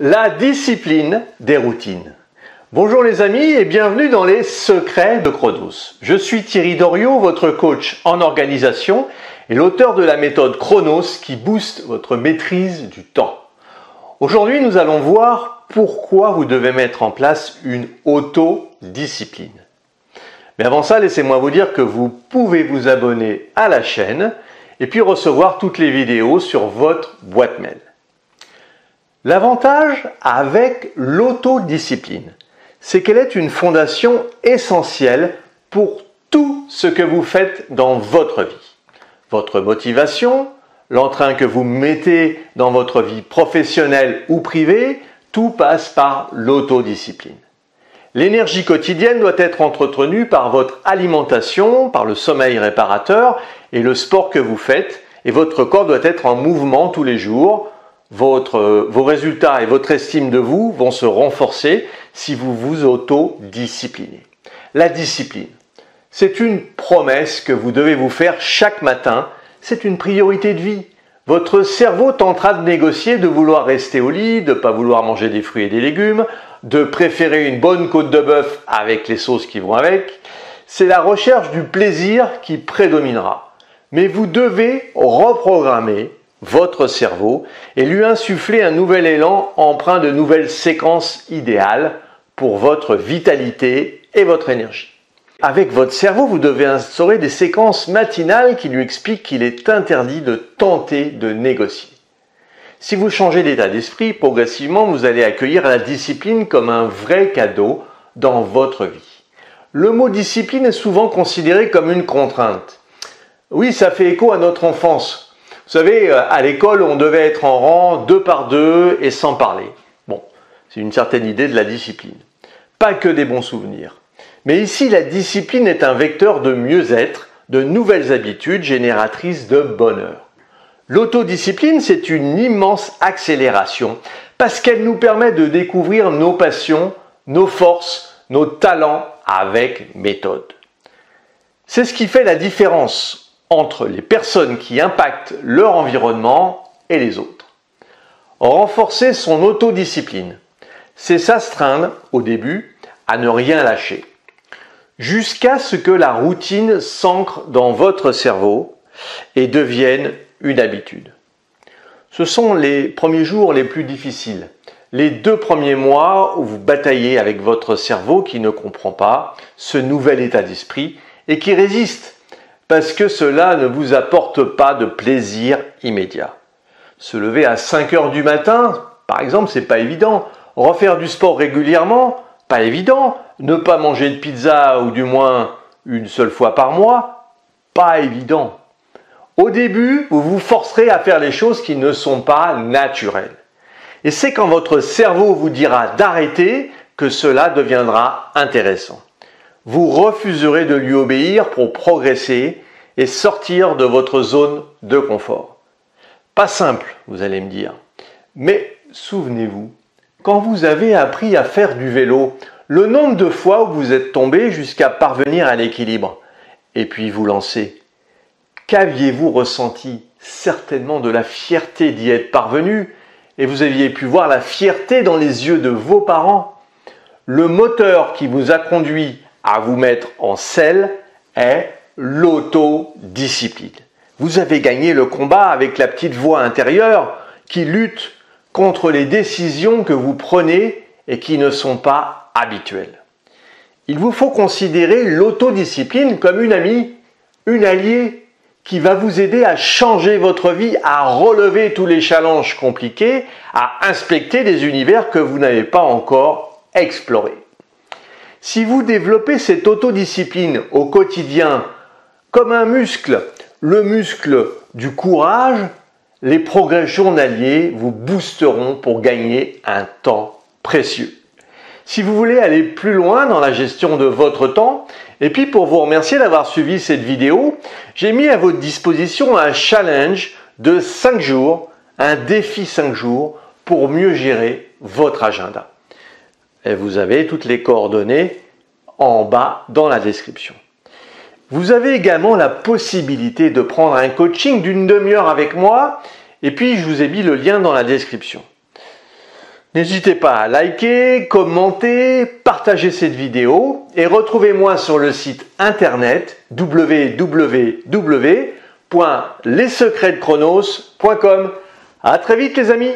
La discipline des routines. Bonjour les amis et bienvenue dans les secrets de Chronos. Je suis Thierry Doriot, votre coach en organisation et l'auteur de la méthode Chronos qui booste votre maîtrise du temps. Aujourd'hui, nous allons voir pourquoi vous devez mettre en place une autodiscipline. Mais avant ça, laissez-moi vous dire que vous pouvez vous abonner à la chaîne et puis recevoir toutes les vidéos sur votre boîte mail. L'avantage avec l'autodiscipline, c'est qu'elle est une fondation essentielle pour tout ce que vous faites dans votre vie. Votre motivation, l'entrain que vous mettez dans votre vie professionnelle ou privée, tout passe par l'autodiscipline. L'énergie quotidienne doit être entretenue par votre alimentation, par le sommeil réparateur et le sport que vous faites, et votre corps doit être en mouvement tous les jours. Vos résultats et votre estime de vous vont se renforcer si vous vous autodisciplinez. La discipline, c'est une promesse que vous devez vous faire chaque matin. C'est une priorité de vie. Votre cerveau tentera de négocier, de vouloir rester au lit, de ne pas vouloir manger des fruits et des légumes, de préférer une bonne côte de bœuf avec les sauces qui vont avec. C'est la recherche du plaisir qui prédominera. Mais vous devez reprogrammer votre cerveau et lui insuffler un nouvel élan empreint de nouvelles séquences idéales pour votre vitalité et votre énergie. Avec votre cerveau, vous devez instaurer des séquences matinales qui lui expliquent qu'il est interdit de tenter de négocier. Si vous changez d'état d'esprit, progressivement, vous allez accueillir la discipline comme un vrai cadeau dans votre vie. Le mot discipline est souvent considéré comme une contrainte. Oui, ça fait écho à notre enfance. Vous savez, à l'école, on devait être en rang 2 par 2 et sans parler. Bon, c'est une certaine idée de la discipline. Pas que des bons souvenirs. Mais ici, la discipline est un vecteur de mieux-être, de nouvelles habitudes génératrices de bonheur. L'autodiscipline, c'est une immense accélération parce qu'elle nous permet de découvrir nos passions, nos forces, nos talents avec méthode. C'est ce qui fait la différence entre les personnes qui impactent leur environnement et les autres. Renforcer son autodiscipline, c'est s'astreindre au début à ne rien lâcher, jusqu'à ce que la routine s'ancre dans votre cerveau et devienne une habitude. Ce sont les premiers jours les plus difficiles, les 2 premiers mois où vous bataillez avec votre cerveau qui ne comprend pas ce nouvel état d'esprit et qui résiste parce que cela ne vous apporte pas de plaisir immédiat. Se lever à 5 heures du matin, par exemple, c'est pas évident. Refaire du sport régulièrement, pas évident. Ne pas manger de pizza ou du moins une seule fois par mois, pas évident. Au début, vous vous forcerez à faire les choses qui ne sont pas naturelles. Et c'est quand votre cerveau vous dira d'arrêter que cela deviendra intéressant. Vous refuserez de lui obéir pour progresser et sortir de votre zone de confort. Pas simple, vous allez me dire. Mais souvenez-vous, quand vous avez appris à faire du vélo, le nombre de fois où vous êtes tombé jusqu'à parvenir à l'équilibre et puis vous lancer, qu'aviez-vous ressenti? Certainement de la fierté d'y être parvenu et vous aviez pu voir la fierté dans les yeux de vos parents. Le moteur qui vous a conduit à vous mettre en selle est l'autodiscipline. Vous avez gagné le combat avec la petite voix intérieure qui lutte contre les décisions que vous prenez et qui ne sont pas habituelles. Il vous faut considérer l'autodiscipline comme une amie, une alliée qui va vous aider à changer votre vie, à relever tous les challenges compliqués, à inspecter des univers que vous n'avez pas encore explorés. Si vous développez cette autodiscipline au quotidien comme un muscle, le muscle du courage, les progrès journaliers vous boosteront pour gagner un temps précieux. Si vous voulez aller plus loin dans la gestion de votre temps, et puis pour vous remercier d'avoir suivi cette vidéo, j'ai mis à votre disposition un challenge de 5 jours, un défi 5 jours pour mieux gérer votre agenda. Et vous avez toutes les coordonnées en bas dans la description. Vous avez également la possibilité de prendre un coaching d'une demi-heure avec moi et puis je vous ai mis le lien dans la description. N'hésitez pas à liker, commenter, partager cette vidéo et retrouvez-moi sur le site internet www.lessecretsdechronos.com. À très vite les amis!